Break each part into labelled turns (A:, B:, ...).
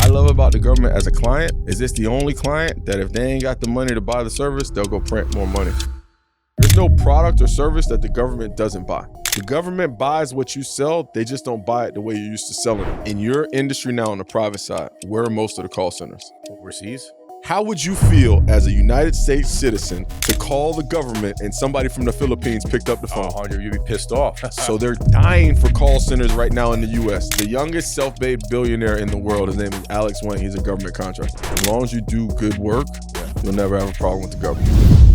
A: love about the government as a client is it's the only client that if they ain't got the money to buy the service, they'll go print more money. There's no product or service that the government doesn't buy. The government buys what you sell, they just don't buy it the way you used to sell it. In your industry now on the private side, where are most of the call centers?
B: Overseas?
A: How would you feel as a United States citizen to call the government and somebody from the Philippines picked up the phone?
B: You'd be pissed off.
A: So they're dying for call centers right now in the US. The youngest self-made billionaire in the world, his name is Alex Wayne. He's a government contractor. As long as you do good work, you'll never have a problem with the government.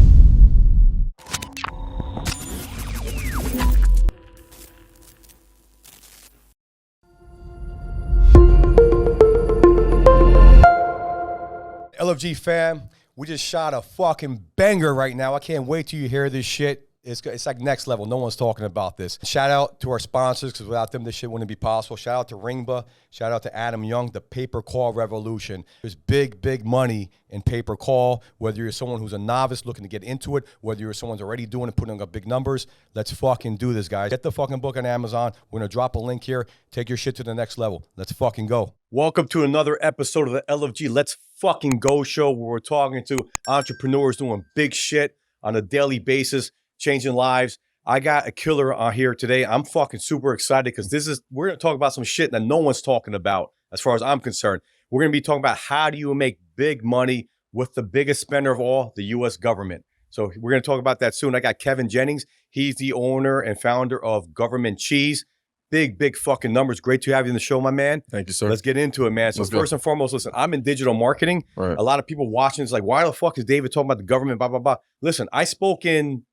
B: LFG fam, we just shot a fucking banger right now. I can't wait till you hear this shit. It's like next level. No one's talking about this. Shout out to our sponsors, because without them, this shit wouldn't be possible. Shout out to Ringba. Shout out to Adam Young, the paper call revolution. There's big, big money in paper call, whether you're someone who's a novice looking to get into it, whether you're someone who's already doing it, putting up big numbers. Let's fucking do this, guys. Get the fucking book on Amazon. We're going to drop a link here. Take your shit to the next level. Let's fucking go. Welcome to another episode of the LFG Let's Fucking Go show, where we're talking to entrepreneurs doing big shit on a daily basis, changing lives. I got a killer on here today. I'm fucking super excited because we're going to talk about some shit that no one's talking about as far as I'm concerned. We're going to be talking about how do you make big money with the biggest spender of all, the U.S. government. So we're going to talk about that soon. I got Kevin Jennings. He's the owner and founder of Government Cheese. Big, big fucking numbers. Great to have you in the show, my man.
A: Thank you, sir.
B: Let's get into it, man. So first and foremost, listen, I'm in digital marketing.
A: Right.
B: A lot of people watching is like, why the fuck is David talking about the government, blah, blah, blah. Listen, I spoke in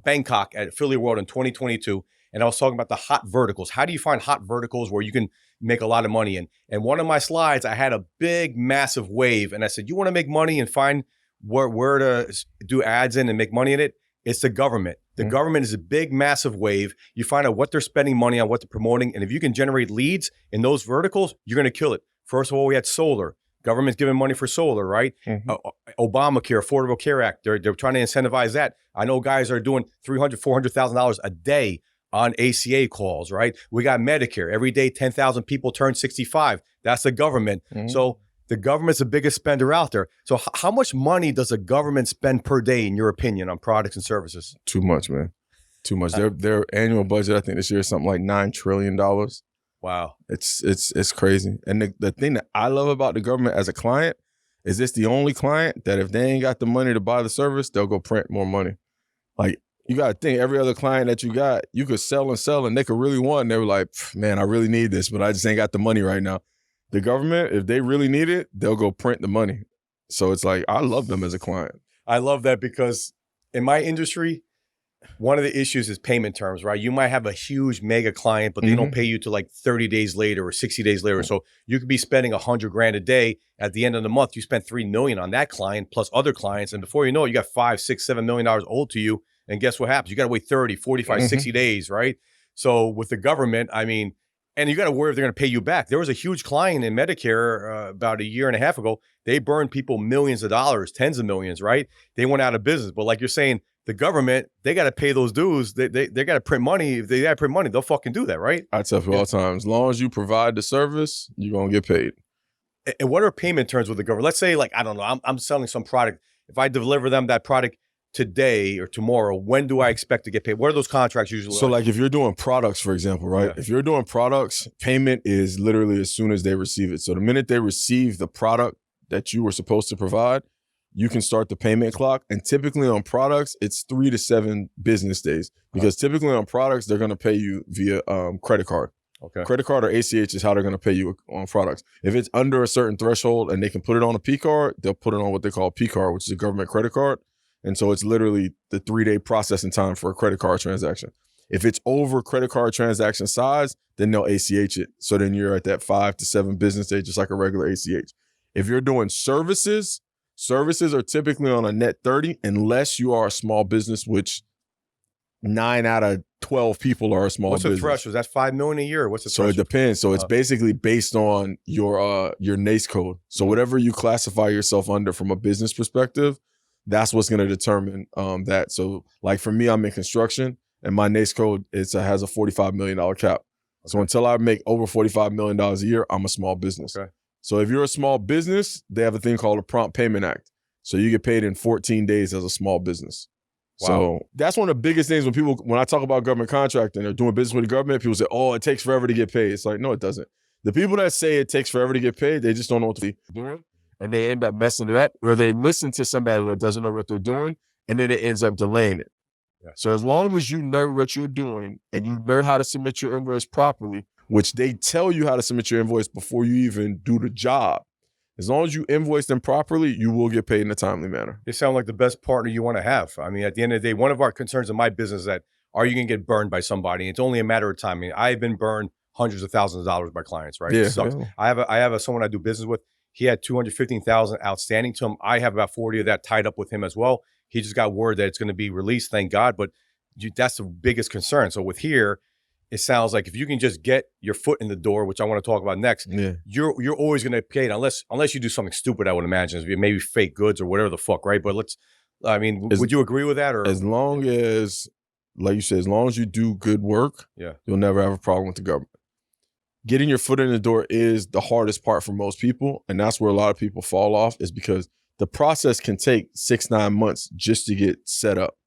B: Bangkok at Affiliate World in 2022, and I was talking about the hot verticals. How do you find hot verticals where you can make a lot of money in? And one of my slides, I had a big, massive wave, and I said, you want to make money and find where to do ads in and make money in it? It's the government. The government is a big, massive wave. You find out what they're spending money on, what they're promoting, and if you can generate leads in those verticals, you're going to kill it. First of all, we had solar. Government's giving money for solar, right? Obamacare, Affordable Care Act, they're trying to incentivize that. I know guys are doing $300,000, $400,000 a day on ACA calls, right? We got Medicare. Every day, 10,000 people turn 65. That's the government. So the government's the biggest spender out there. So how much money does the government spend per day, in your opinion, on products and services?
A: Too much, man. Too much. Their annual budget, I think this year is something like $9 trillion.
B: Wow.
A: It's crazy. And the thing that I love about the government as a client is it's the only client that if they ain't got the money to buy the service, they'll go print more money. Like, you got to think, every other client that you got, you could sell and they could really want, and they were like, man, I really need this, but I just ain't got the money right now. The government, if they really need it, they'll go print the money. So it's like, I love them as a client.
B: I love that because in my industry, one of the issues is payment terms, right? You might have a huge mega client, but they don't pay you till like 30 days later or 60 days later. So you could be spending $100,000 a day. At the end of the month, you spent $3 million on that client plus other clients. And before you know it, you got $5, $6, $7 million owed to you. And guess what happens? You got to wait 30, 45, 60 days, right? So with the government, I mean, and you got to worry if they're going to pay you back. There was a huge client in Medicare about a year and a half ago. They burned people millions of dollars, tens of millions, right? They went out of business. But like you're saying, the government, they got to pay those dues. They got to print money. If they got to print money, they'll fucking do that, right?
A: I tell people all the time, as long as you provide the service, you're going to get paid.
B: And what are payment terms with the government? Let's say, like, I don't know, I'm selling some product. If I deliver them that product today or tomorrow, when do I expect to get paid? What are those contracts usually?
A: So like if you're doing products, for example, right? Yeah. If you're doing products, payment is literally as soon as they receive it. So the minute they receive the product that you were supposed to provide, you can start the payment clock. And typically on products, it's 3 to 7 business days. Because typically on products, they're going to pay you via credit card. Okay. Credit card or ACH is how they're going to pay you on products. If it's under a certain threshold and they can put it on a P card, they'll put it on what they call a P card, which is a government credit card. And so it's literally the 3-day processing time for a credit card transaction. If it's over credit card transaction size, then they'll ACH it. So then you're at that 5 to 7 business days, just like a regular ACH. If you're doing services are typically on a net 30, unless you are a small business, which 9 out of 12 people are a small business.
B: What's the threshold? That's $5 million a year. What's the threshold?
A: So it depends. So it's basically based on your NAICS code. So whatever you classify yourself under from a business perspective, that's what's going to determine that. So like for me, I'm in construction and my NAICS code has a $45 million cap. Okay. So until I make over $45 million a year, I'm a small business.
B: Okay.
A: So if you're a small business, they have a thing called a Prompt Payment Act. So you get paid in 14 days as a small business. Wow. So that's one of the biggest things when I talk about government contracting or doing business with the government, people say, oh, it takes forever to get paid. It's like, no, it doesn't. The people that say it takes forever to get paid, they just don't know what to do.
C: And they end up messing it up, or they listen to somebody that doesn't know what they're doing, and then it ends up delaying it. Yeah. So as long as you know what you're doing and you learn how to submit your invoice properly,
A: which they tell you how to submit your invoice before you even do the job. As long as you invoice them properly, you will get paid in a timely manner.
B: They sound like the best partner you want to have. I mean, at the end of the day, one of our concerns in my business is that, are you going to get burned by somebody? It's only a matter of time. I mean, I've been burned hundreds of thousands of dollars by clients, right?
A: Yeah.
B: It sucks. Yeah. I have someone I do business with. He had $215,000 outstanding to him. I have about 40 of that tied up with him as well. He just got word that it's going to be released, thank God. But that's the biggest concern. So with here, it sounds like if you can just get your foot in the door, which I want to talk about next, you're always going to pay it unless you do something stupid. I would imagine maybe fake goods or whatever the fuck, right? But would you agree with that? Or
A: as long as, like you said, as long as you do good work, you'll never have a problem with the government. Getting your foot in the door is the hardest part for most people, and that's where a lot of people fall off, is because the process can take 6-9 months just to get set up.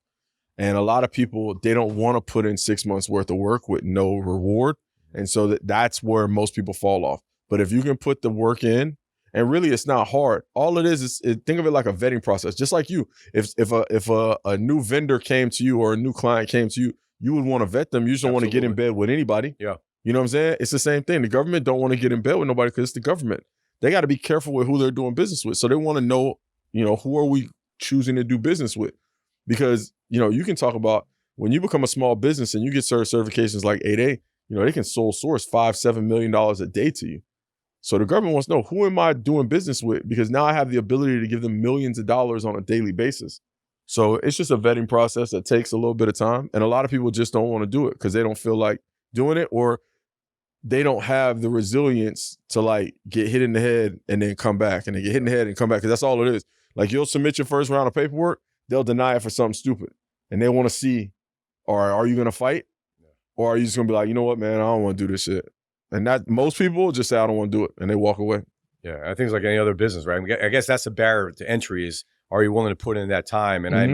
A: And a lot of people, they don't want to put in 6 months worth of work with no reward. And so that's where most people fall off. But if you can put the work in, and really it's not hard. All it is think of it like a vetting process. Just like you, if a new vendor came to you or a new client came to you, you would want to vet them. You just don't want to get in bed with anybody.
B: Yeah.
A: You know what I'm saying? It's the same thing. The government don't want to get in bed with nobody because it's the government. They got to be careful with who they're doing business with. So they want to know, who are we choosing to do business with? Because, you can talk about when you become a small business and you get certifications like 8A, they can sole source $5-7 million a day to you. So the government wants to know, who am I doing business with? Because now I have the ability to give them millions of dollars on a daily basis. So it's just a vetting process that takes a little bit of time. And a lot of people just don't want to do it because they don't feel like doing it, or they don't have the resilience to get hit in the head and then come back, and then get hit in the head and come back. Because that's all it is. Like, you'll submit your first round of paperwork, they'll deny it for something stupid. And they want to see, are you going to fight? Or are you just going to be like, you know what, man, I don't want to do this shit. And that most people just say, I don't want to do it. And they walk away.
B: Yeah, I think it's like any other business, right? I guess that's the barrier to entry is, are you willing to put in that time? And I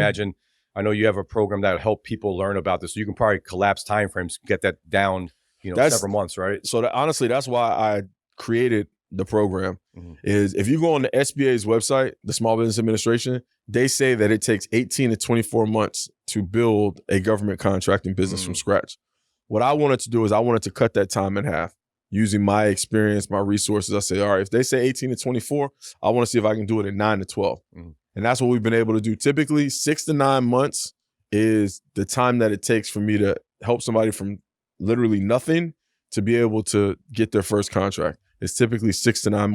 B: know you have a program that will help people learn about this. So you can probably collapse timeframes, get that down, several months, right?
A: So honestly, that's why I created the program. Is if you go on the SBA's website, the Small Business Administration, they say that it takes 18 to 24 months to build a government contracting business from scratch. What I wanted to do is I wanted to cut that time in half using my experience, my resources. I say, all right, if they say 18 to 24, I want to see if I can do it in 9 to 12. And that's what we've been able to do. Typically, 6 to 9 months is the time that it takes for me to help somebody from literally nothing to be able to get their first contract. It's typically 6 to 9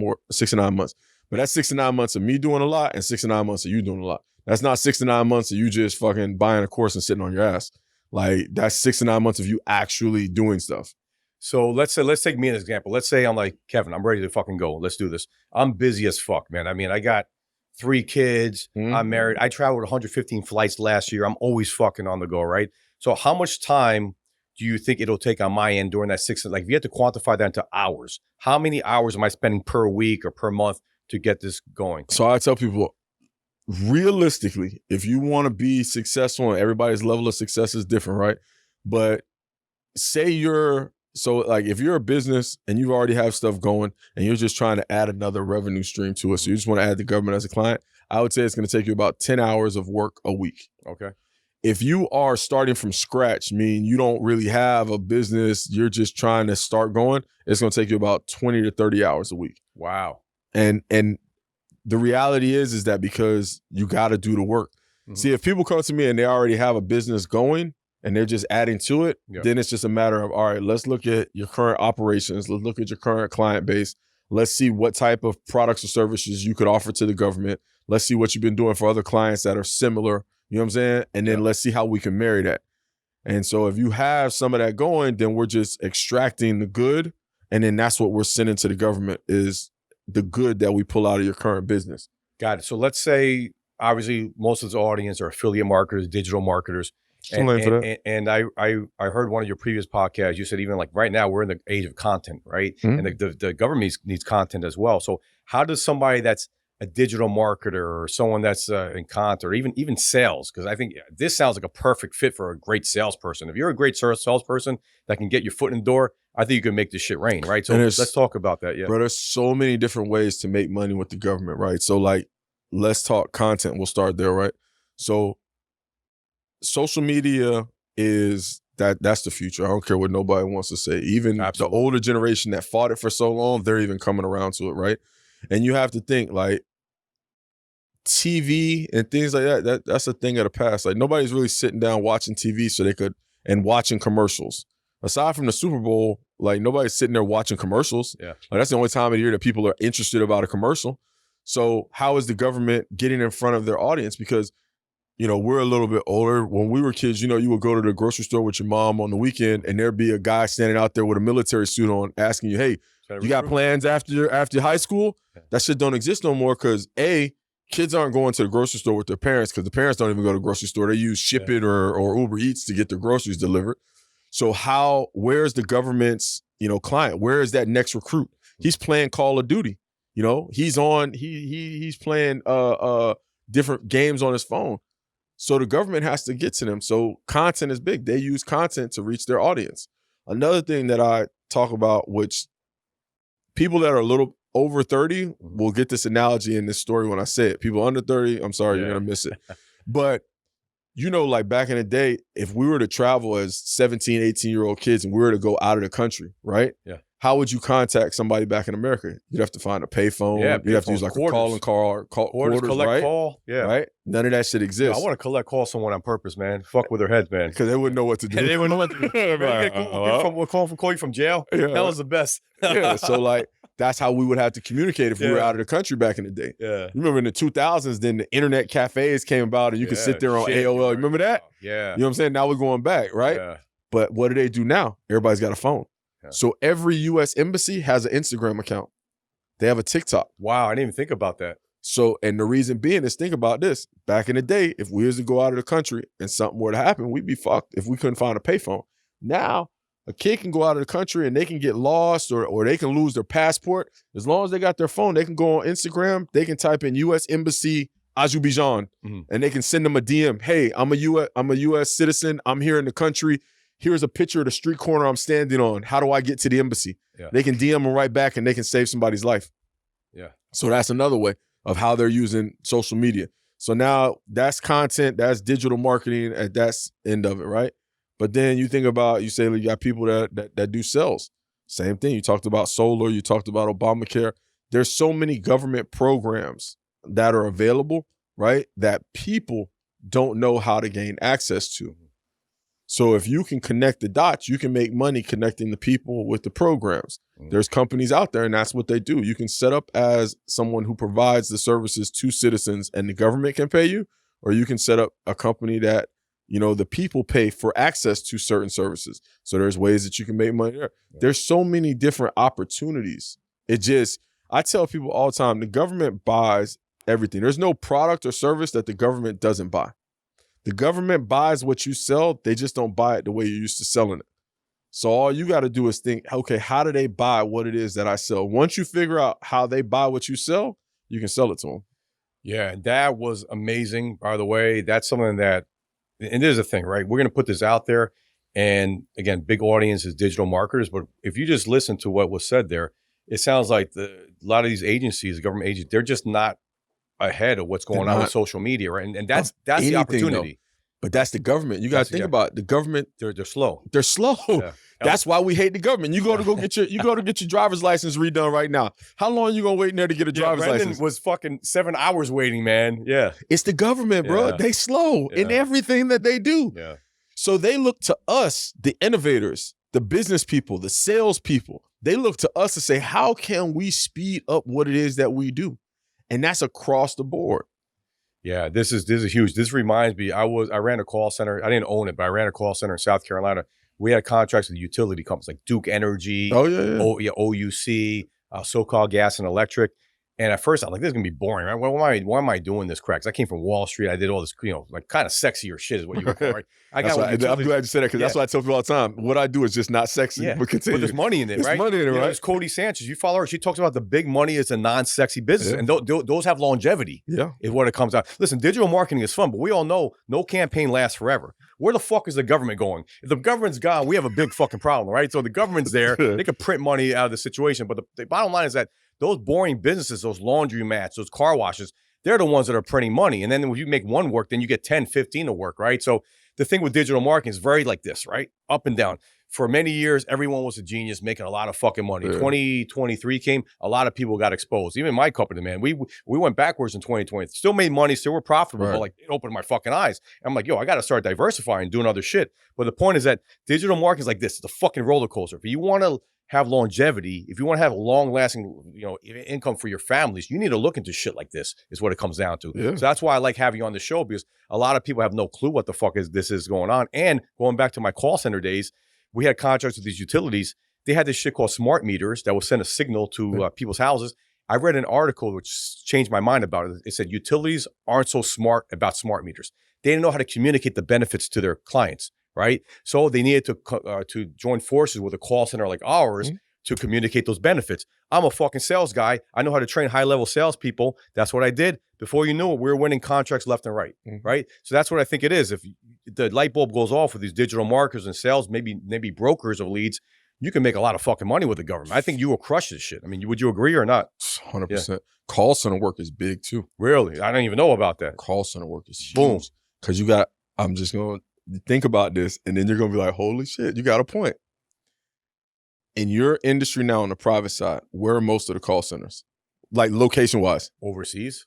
A: months. But that's 6 to 9 months of me doing a lot and 6 to 9 months of you doing a lot. That's not 6 to 9 months of you just fucking buying a course and sitting on your ass. Like, that's 6 to 9 months of you actually doing stuff.
B: So let's take me as an example. Let's say I'm like, Kevin, I'm ready to fucking go. Let's do this. I'm busy as fuck, man. I mean, I got 3 kids. I'm married. I traveled 115 flights last year. I'm always fucking on the go, right? So how much time do you think it'll take on my end during that 6? Like, if you had to quantify that into hours, how many hours am I spending per week or per month to get this going?
A: So I tell people, realistically, if you want to be successful, and everybody's level of success is different, right? But say if you're a business and you already have stuff going and you're just trying to add another revenue stream to it, so you just want to add the government as a client, I would say it's going to take you about 10 hours of work a week.
B: Okay.
A: If you are starting from scratch, meaning you don't really have a business, you're just trying to start going, it's going to take you about 20 to 30 hours a week.
B: Wow.
A: And the reality is that because you got to do the work. See, if people come to me and they already have a business going and they're just adding to it, then it's just a matter of, all right, let's look at your current operations. Let's look at your current client base. Let's see what type of products or services you could offer to the government. Let's see what you've been doing for other clients that are similar. You know what I'm saying? And then let's see how we can marry that. And so if you have some of that going, then we're just extracting the good. And then that's what we're sending to the government is the good that we pull out of your current business.
B: Got it. So let's say, obviously, most of the audience are affiliate marketers, digital marketers. And I heard one of your previous podcasts. You said even like right now we're in the age of content, right?
A: Mm-hmm.
B: And the government needs content as well. So how does somebody that's a digital marketer or someone that's in content or even sales, because I think this sounds like a perfect fit for a great salesperson. If you're a great salesperson that can get your foot in the door, I think you can make this shit rain, right? So let's talk about that. Yeah,
A: bro, there's so many different ways to make money with the government, right? So like, let's talk content. We'll start there, right? So social media is that's the future. I don't care what nobody wants to say. Even the older generation that fought it for so long, they're even coming around to it, right? And you have to think like TV and things like that's a thing of the past. Like nobody's really sitting down watching TV and watching commercials. Aside from the Super Bowl, like nobody's sitting there watching commercials.
B: Yeah.
A: Like, that's the only time of the year that people are interested about a commercial. So how is the government getting in front of their audience? Because we're a little bit older. When we were kids, you would go to the grocery store with your mom on the weekend and there'd be a guy standing out there with a military suit on asking you, hey, you got plans after high school? Yeah. That shit don't exist no more because kids aren't going to the grocery store with their parents because the parents don't even go to the grocery store. They use Ship It or Uber Eats to get their groceries delivered. So where's the government's, client? Where is that next recruit? He's playing Call of Duty. He's playing different games on his phone. So the government has to get to them. So content is big. They use content to reach their audience. Another thing that I talk about, which people that are a little over 30 will get this analogy in this story when I say it. People under 30, I'm sorry, you're going to miss it. But, like back in the day, if we were to travel as 17, 18-year-old kids and we were to go out of the country, right?
B: Yeah.
A: How would you contact somebody back in America? You'd have to find a payphone.
B: Yeah,
A: you'd have to use like a calling card, quarters,
B: collect
A: right?
B: call. Yeah.
A: Right? None of that shit exists.
B: I want to collect call someone on purpose, man. Fuck with their heads, man.
A: Because they wouldn't know what to do.
B: They wouldn't know what to do. We'll call you from jail.
A: Yeah.
B: That was the best.
A: Yeah. So like, that's how we would have to communicate if we were out of the country back in the day.
B: Yeah.
A: Remember in the 2000s, then the internet cafes came about and you could sit there on AOL. Remember that?
B: Yeah.
A: You know what I'm saying? Now we're going back, right?
B: Yeah.
A: But what do they do now? Everybody's got a phone. Yeah. So every U.S. embassy has an Instagram account. They have a TikTok.
B: Wow, I didn't even think about that.
A: So, and the reason being is, think about this. Back in the day, if we was to go out of the country and something were to happen, we'd be fucked if we couldn't find a payphone. Now, a kid can go out of the country and they can get lost or they can lose their passport. As long as they got their phone, they can go on Instagram. They can type in U.S. Embassy Azerbaijan and they can send them a DM. Hey, I'm a U.S. citizen. I'm here in the country. Here's a picture of the street corner I'm standing on. How do I get to the embassy? Yeah. They can DM them right back and they can save somebody's life.
B: Yeah.
A: So that's another way of how they're using social media. So now that's content, that's digital marketing, and that's end of it, right? But then you think about, you say you got people that do sales. Same thing. You talked about solar, you talked about Obamacare. There's so many government programs that are available, right, that people don't know how to gain access to. So if you can connect the dots, you can make money connecting the people with the programs. There's companies out there, and that's what they do. You can set up as someone who provides the services to citizens and the government can pay you, or you can set up a company that, the people pay for access to certain services. So there's ways that you can make money there. There's so many different opportunities. I tell people all the time, the government buys everything. There's no product or service that the government doesn't buy. The government buys what you sell. They just don't buy it the way you're used to selling it. So all you got to do is think, okay, how do they buy what it is that I sell? Once you figure out how they buy what you sell, you can sell it to them.
B: Yeah, that was amazing, by the way. That's something that, and there's a thing, right? We're going to put this out there. And again, big audience is digital marketers. But if you just listen to what was said there, it sounds like a lot of these agencies, government agencies, they're just not ahead of what's going on with social media, right? And that's the opportunity.
A: Though. But that's the government. You got to think about it. The government.
B: They're slow.
A: They're slow. Yeah. That's why we hate the government. You go to get your driver's license redone right now. How long are you gonna wait in there to get a driver's license?
B: Was fucking 7 hours waiting, man. Yeah.
A: It's the government, bro. Yeah. They slow in everything that they do.
B: Yeah.
A: So they look to us, the innovators, the business people, the sales people. They look to us to say, how can we speed up what it is that we do? And that's across the board.
B: Yeah, this is huge. This reminds me, I ran a call center. I didn't own it, but I ran a call center in South Carolina. We had contracts with utility companies like Duke Energy, OUC, SoCal Gas and Electric. And at first I was like, this is gonna be boring, right? Why am I doing this crap? 'Cause I came from Wall Street. I did all this, like kind of sexier shit is what you would call it, right?
A: I'm glad you said that because that's what I tell people all the time. What I do is just not sexy.
B: Yeah.
A: But continue.
B: But there's money in it,
A: There's
B: right?
A: money in it, right?
B: There's Cody Sanchez. You follow her. She talks about the big money is a non-sexy business.
A: Yeah.
B: And those have longevity.
A: Yeah.
B: Is what it comes out. Listen, digital marketing is fun, but we all know no campaign lasts forever. Where the fuck is the government going? If the government's gone, we have a big fucking problem, right? So the government's there. They could print money out of the situation. But the bottom line is that those boring businesses, those laundromats, those car washes, they're the ones that are printing money. And then when you make one work, then you get 10, 15 to work, right? So the thing with digital marketing is very like this, right? Up and down. For many years, everyone was a genius making a lot of fucking money. 2023 came, a lot of people got exposed. Even my company, man, we went backwards in 2020. Still made money, still were profitable, but like it opened my fucking eyes. And I'm like, yo, I got to start diversifying, doing other shit. But the point is that digital marketing is like this. It's a fucking roller coaster. If you want to have longevity, if you want to have a long-lasting, income for your families, you need to look into shit like this, is what it comes down to.
A: Yeah.
B: So that's why I like having you on the show, because a lot of people have no clue what the fuck this is going on. And going back to my call center days, we had contracts with these utilities. They had this shit called smart meters that will send a signal to people's houses. I read an article which changed my mind about it. It said utilities aren't so smart about smart meters. They didn't know how to communicate the benefits to their clients, right? So they needed to join forces with a call center like ours to communicate those benefits. I'm a fucking sales guy. I know how to train high-level salespeople. That's what I did. Before you knew it, we were winning contracts left and right, right? So that's what I think it is. If the light bulb goes off with these digital marketers and sales, maybe brokers of leads, you can make a lot of fucking money with the government. I think you will crush this shit. I mean, would you agree or not?
A: 100%. Yeah. Call center work is big too.
B: Really? I don't even know about that.
A: Call center work is huge.
B: Boom.
A: Because I'm just going to think about this, and then you're going to be like, holy shit, you got a point. In your industry now on the private side, where are most of the call centers? Like location-wise?
B: Overseas.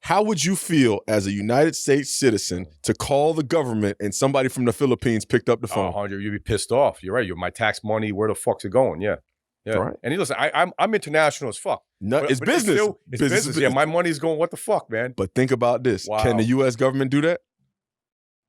A: How would you feel as a United States citizen to call the government and somebody from the Philippines picked up the phone?
B: 100, you'd be pissed off. You're right. My tax money, where the fuck's it going? Yeah. Yeah.
A: Right.
B: And listen, I'm international as fuck.
A: No, it's business.
B: It's business. Yeah, my money's going, what the fuck, man?
A: But think about this. Wow. Can the U.S. government do that?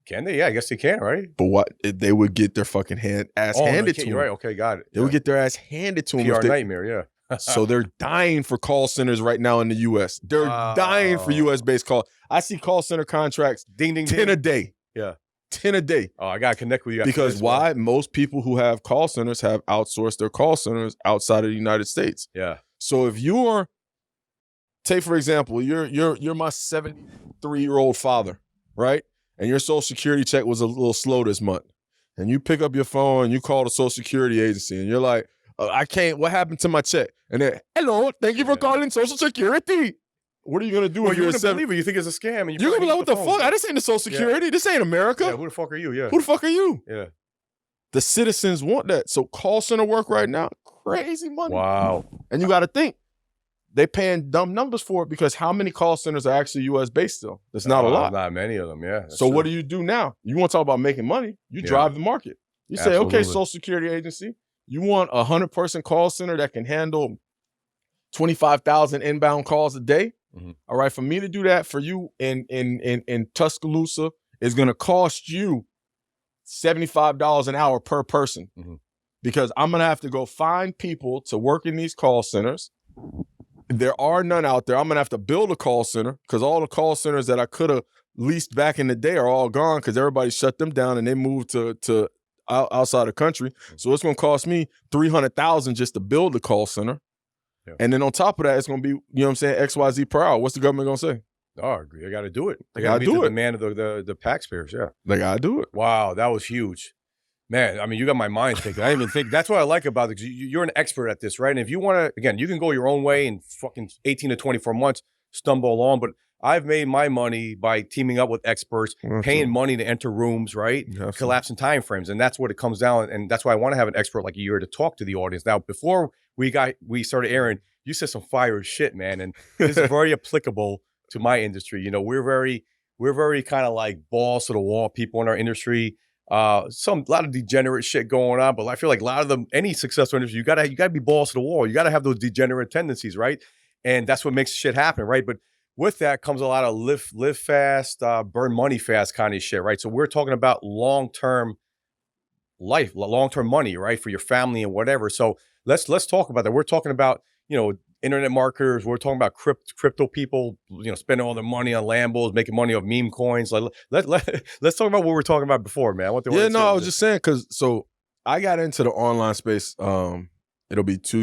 B: Can they? Yeah, I guess they can, right?
A: But what? They would get their fucking ass handed to them.
B: You're right. Okay, got it.
A: They would get their ass handed to them.
B: PR nightmare, yeah.
A: So they're dying for call centers right now in the U.S. They're dying for U.S.-based call. I see call center contracts,
B: ding,
A: 10 a day.
B: Yeah.
A: 10 a day.
B: Oh, I got to connect with you.
A: Because why? Most people who have call centers have outsourced their call centers outside of the United States.
B: Yeah.
A: So if you're, take for example, you're my 73-year-old father, right? And your Social Security check was a little slow this month. And you pick up your phone and you call the Social Security agency and you're like, I can't, what happened to my check? And then, hello, thank you for calling Social Security. What are you gonna do when you're a
B: believe it? You think it's a scam? And
A: you're gonna be like, what the fuck? This ain't the Social Security. Yeah. This ain't America.
B: Yeah, who the fuck are you? Yeah.
A: Who the fuck are you?
B: Yeah.
A: The citizens want that. So call center work right now, crazy money.
B: Wow.
A: And you got to think, they paying dumb numbers for it because how many call centers are actually U.S. based still? There's not a lot.
B: Not many of them, yeah.
A: So what do you do now? You want to talk about making money? You drive the market. You say, okay, Social Security agency, you want a 100-person call center that can handle 25,000 inbound calls a day? All right, for me to do that for you in Tuscaloosa is going to cost you $75 an hour per person because I'm going to have to go find people to work in these call centers. There are none out there. I'm going to have to build a call center because all the call centers that I could have leased back in the day are all gone because everybody shut them down and they moved to outside the country. So it's going to cost me $300,000 just to build the call center. Yeah. And then on top of that, it's going to be, you know what I'm saying, XYZ per hour. What's the government going to say?
B: Oh, I agree. They got to do it.
A: They got to do it.
B: The demand of the taxpayers, yeah.
A: They got to do it.
B: Wow, that was huge. Man, I mean, you got my mind thinking. I didn't even think. That's what I like about it. You're an expert at this, right? And if you want to, again, you can go your own way in fucking 18 to 24 months, stumble along. But I've made my money by teaming up with experts, paying money to enter rooms, right? Collapsing time frames. And that's what it comes down. And that's why I want to have an expert like you to talk to the audience. Now, before we started airing, you said some fire shit, man. And this is very applicable to my industry. You know, we're very kind of like balls to the wall people in our industry. A lot of degenerate shit going on, but I feel like a lot of them, any successful industry, you gotta be balls to the wall. You gotta have those degenerate tendencies, right? And that's what makes shit happen, right? But with that comes a lot of live fast, burn money fast kind of shit, right? So we're talking about long-term money, right? For your family and whatever. So let's talk about that. We're talking about, you know, internet marketers. We're talking about crypto people, spending all their money on Lambos, making money off meme coins. Like, let's talk about what we were talking about before, man.
A: I was just saying, so I got into the online space. It'll be 2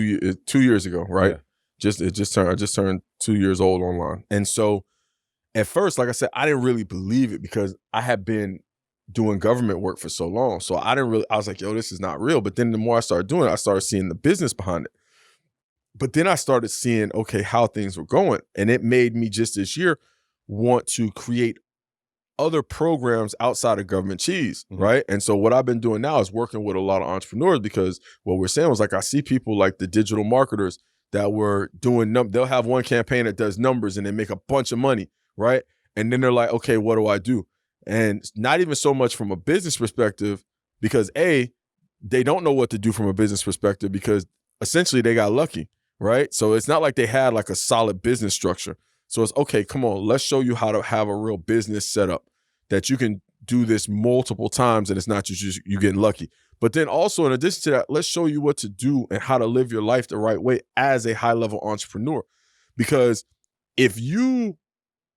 A: years ago, right? Yeah. I just turned 2 years old online, and so at first, like I said, I didn't really believe it because I had been doing government work for so long. So I was like, yo, this is not real. But then the more I started doing it, I started seeing the business behind it. But then I started seeing, okay, how things were going. And it made me just this year want to create other programs outside of government cheese, right? And so what I've been doing now is working with a lot of entrepreneurs, because what we're saying was, like, I see people like the digital marketers that were doing, they'll have one campaign that does numbers and they make a bunch of money, right? And then they're like, okay, what do I do? And not even so much from a business perspective, because they don't know what to do from a business perspective, because essentially they got lucky, right? So it's not like they had like a solid business structure. So it's, okay, come on, let's show you how to have a real business setup that you can do this multiple times and it's not just you getting lucky. But then also, in addition to that, let's show you what to do and how to live your life the right way as a high-level entrepreneur. Because if you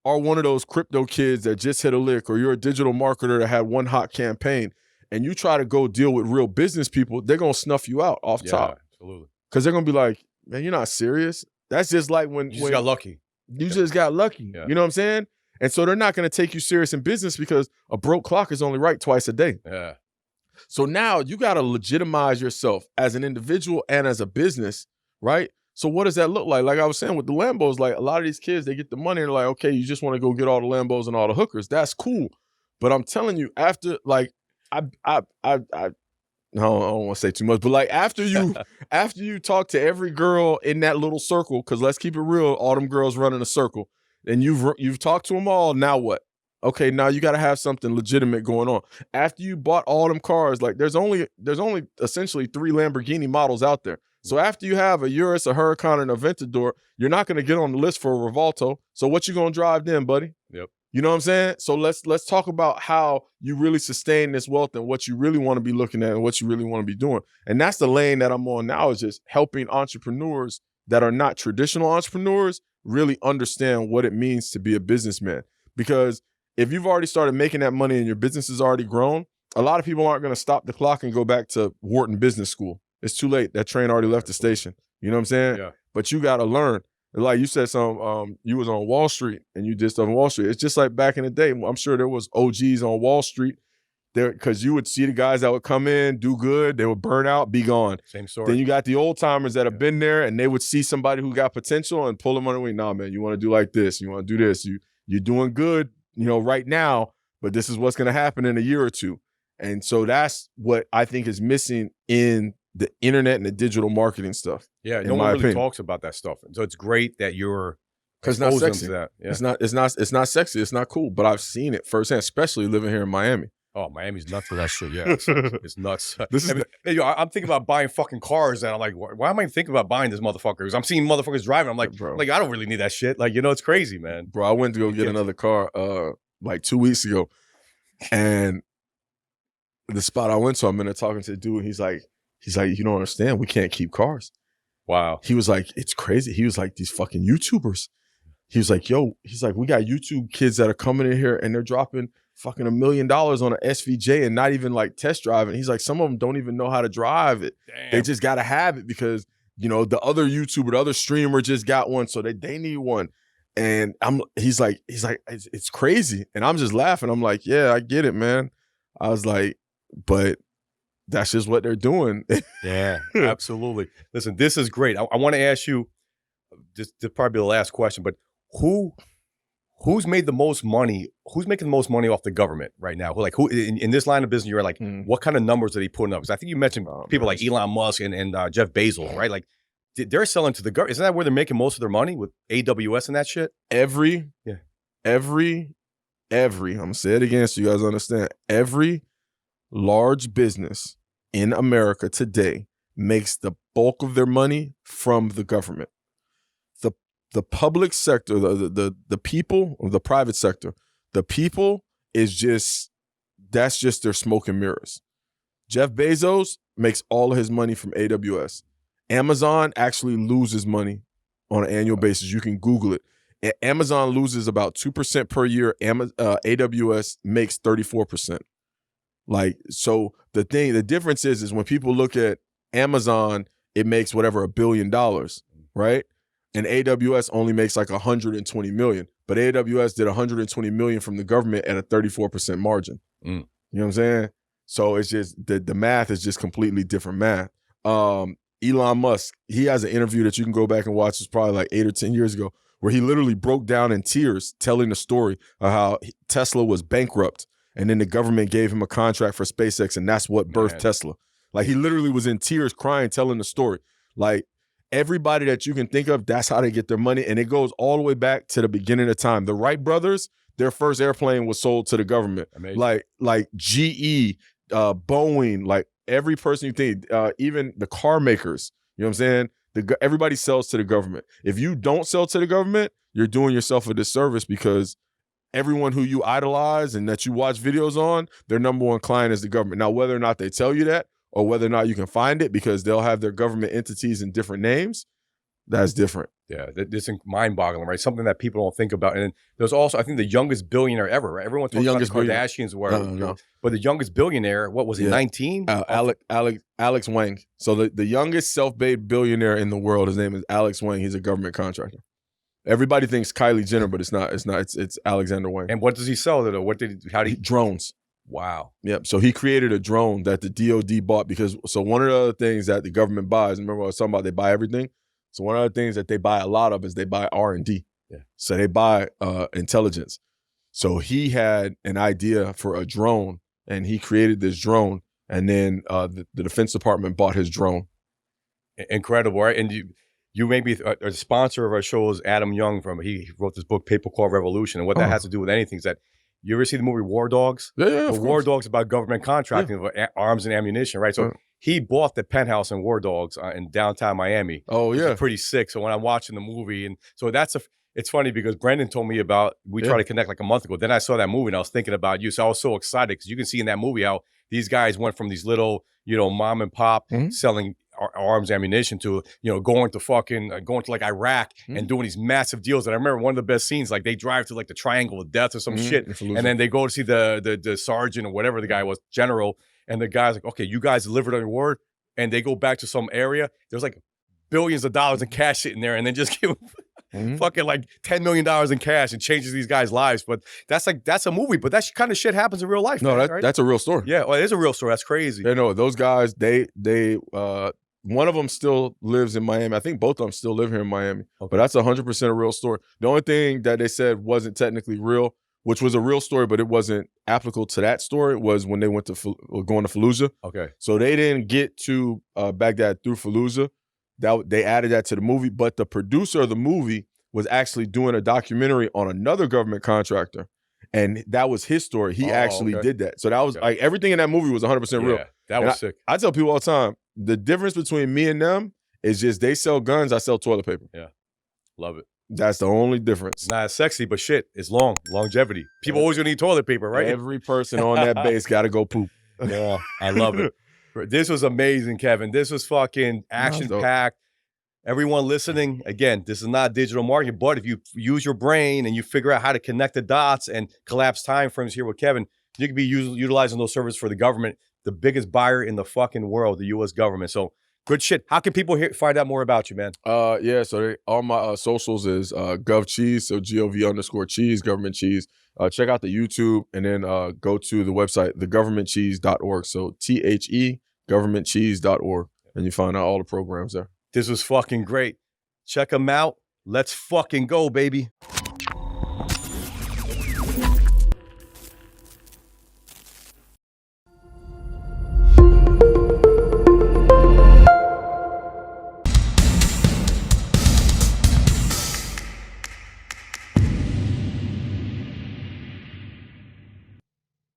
A: are one of those crypto kids that just hit a lick, or you're a digital marketer that had one hot campaign, and you try to go deal with real business people, they're going to snuff you out off top.
B: Absolutely.
A: Because they're going to be like, man, you're not serious. That's just like when
B: you just got lucky.
A: You just got lucky. Yeah. You know what I'm saying? And so they're not going to take you serious in business, because a broke clock is only right twice a day.
B: Yeah.
A: So now you got to legitimize yourself as an individual and as a business, right? So what does that look like? Like I was saying with the Lambos, like, a lot of these kids, they get the money and they're like, okay, you just want to go get all the Lambos and all the hookers. That's cool. But I'm telling you, after, like, I don't want to say too much, but like, after you talk to every girl in that little circle, because let's keep it real, all them girls run in a circle, and you've talked to them all, now what? Okay, now you got to have something legitimate going on. After you bought all them cars, like, there's only essentially 3 Lamborghini models out there. So after you have a Urus, a Huracan, and a Aventador, you're not going to get on the list for a Revolto. So what you going to drive then, buddy?
B: Yep.
A: You know what I'm saying? So let's talk about how you really sustain this wealth and what you really want to be looking at and what you really want to be doing. And that's the lane that I'm on now, is just helping entrepreneurs that are not traditional entrepreneurs really understand what it means to be a businessman. Because if you've already started making that money and your business has already grown, a lot of people aren't going to stop the clock and go back to Wharton Business School. It's too late. That train already left the station. You know what I'm saying? Yeah. But you got to learn. Like you said, you was on Wall Street and you did stuff on Wall Street. It's just like back in the day. I'm sure there was OGs on Wall Street there, because you would see the guys that would come in, do good, they would burn out, be gone.
B: Same story.
A: Then you got the old timers that have been there, and they would see somebody who got potential and pull them under the wing. Nah, man, you want to do like this. You want to do this. You're doing good, right now, but this is what's going to happen in a year or two. And so that's what I think is missing in the internet and the digital marketing stuff.
B: Yeah, no one really talks about that stuff. So it's great that you're
A: because it's not sexy.
B: To that. Yeah.
A: It's not sexy. It's not cool. But I've seen it firsthand, especially living here in Miami.
B: Oh, Miami's nuts for that shit. Yeah, it's nuts. I'm thinking about buying fucking cars, and I'm like, why am I thinking about buying this motherfucker? Because I'm seeing motherfuckers driving. I'm like, bro, like, I don't really need that shit. Like, it's crazy, man.
A: Bro, I went to go get another car like 2 weeks ago, and the spot I went to, I'm in there talking to the dude. He's like, you don't understand. We can't keep cars.
B: Wow.
A: He was like, it's crazy. He was like, these fucking YouTubers. He was like, we got YouTube kids that are coming in here and they're dropping fucking $1 million on an SVJ and not even like test driving. He's like, some of them don't even know how to drive it. Damn. They just got to have it because, the other YouTuber, the other streamer just got one. So they need one. And he's like, it's crazy. And I'm just laughing. I'm like, yeah, I get it, man. I was like, but that's just what they're doing.
B: Yeah, absolutely. Listen, this is great. I want to ask you, this is probably the last question, but who's made the most money? Who's making the most money off the government right now? Who in this line of business, you're like, what kind of numbers are they putting up? Because I think you mentioned people like Elon Musk and Jeff Bezos, right? Like, they're selling to the government. Isn't that where they're making most of their money, with AWS and that shit?
A: Every, I'm going to say it again so you guys understand. Every large business in America today makes the bulk of their money from the government. The public sector, the people, or the private sector, the people that's just their smoke and mirrors. Jeff Bezos makes all of his money from AWS. Amazon actually loses money on an annual basis. You can Google it. Amazon loses about 2% per year. AWS makes 34%. Like, so the difference is when people look at Amazon, it makes whatever $1 billion, right? And AWS only makes like 120 million. But AWS did 120 million from the government at a 34% margin. You know what I'm saying? So it's just the math is just completely different math. Elon Musk, he has an interview that you can go back and watch. It's probably like 8 or 10 years ago, where he literally broke down in tears telling the story of how Tesla was bankrupt. And then the government gave him a contract for SpaceX, and that's what birthed Tesla. Like, he literally was in tears crying, telling the story. Like, everybody that you can think of, that's how they get their money. And it goes all the way back to the beginning of time. The Wright brothers, their first airplane was sold to the government. Amazing. Like GE, Boeing, like every person you think, even the car makers, you know what I'm saying? Everybody sells to the government. If you don't sell to the government, you're doing yourself a disservice, because everyone who you idolize and that you watch videos on, their number one client is the government. Now, whether or not they tell you that, or whether or not you can find it, because they'll have their government entities in different names, that's different.
B: Yeah, this is mind-boggling, right? Something that people don't think about. And there's also, I think, the youngest billionaire ever, right? Everyone talks about the Kardashians, but the youngest billionaire, what was he, 19?
A: Alex Wang. So the youngest self-made billionaire in the world, his name is Alex Wang. He's a government contractor. Everybody thinks Kylie Jenner, but it's not. It's Alexander Wang.
B: And what does he sell though?
A: Drones.
B: Wow.
A: Yep. So he created a drone that the DOD bought, because one of the other things that the government buys, remember I was talking about they buy everything? So one of the things that they buy a lot of is they buy R&D. Yeah. So they buy intelligence. So he had an idea for a drone, and he created this drone, and then the Defense Department bought his drone.
B: Incredible, right? And you may be a sponsor of our show is Adam Young he wrote this book, Paper Car Revolution. And what that has to do with anything is that, you ever see the movie War Dogs?
A: Yeah,
B: War Dogs about government contracting of arms and ammunition, right? So he bought the penthouse in War Dogs in downtown Miami.
A: Oh, yeah.
B: It's pretty sick. So when I'm watching the movie, and so it's funny because Brendan told me about, we tried to connect like a month ago. Then I saw that movie and I was thinking about you. So I was so excited because you can see in that movie how these guys went from these little, mom and pop selling arms ammunition to, going to like Iraq and doing these massive deals. And I remember one of the best scenes, like they drive to like the Triangle of Death or some shit. And then they go to see the sergeant or whatever the guy was, general. And the guy's like, okay, you guys delivered on your word. And they go back to some area. There's like billions of dollars in cash sitting there, and then just give fucking like $10 million in cash and changes these guys' lives. But that's a movie, but that kind of shit happens in real life.
A: No,
B: right?
A: That's a real story.
B: Yeah, well, it is a real story. That's crazy.
A: Yeah, no, those guys, they one of them still lives in Miami. I think both of them still live here in Miami. Okay. But that's 100% a real story. The only thing that they said wasn't technically real, which was a real story, but it wasn't applicable to that story, was when they went to going to Fallujah.
B: Okay.
A: So they didn't get to Baghdad through Fallujah. They added that to the movie, but the producer of the movie was actually doing a documentary on another government contractor, and that was his story. He actually did that. So that was like everything in that movie was 100% real.
B: That was sick.
A: I tell people all the time, the difference between me and them is just they sell guns, I sell toilet paper.
B: Yeah, love it.
A: That's the only difference.
B: It's not as sexy, but shit, it's longevity. People always gonna need toilet paper, right?
A: Every person on that base got to go poop.
B: Yeah, I love it. This was amazing, Kevin. This was fucking action-packed. Everyone listening, again, this is not digital marketing, but if you use your brain and you figure out how to connect the dots and collapse time frames here with Kevin, you can be utilizing those services for the government, the biggest buyer in the fucking world, the U.S. government. So good shit. How can people find out more about you, man?
A: So all my socials is GovCheese, so GOV_cheese, government cheese. Check out the YouTube, and then go to the website, thegovernmentcheese.org. So THE, governmentcheese.org, and you find out all the programs there.
B: This was fucking great. Check them out. Let's fucking go, baby.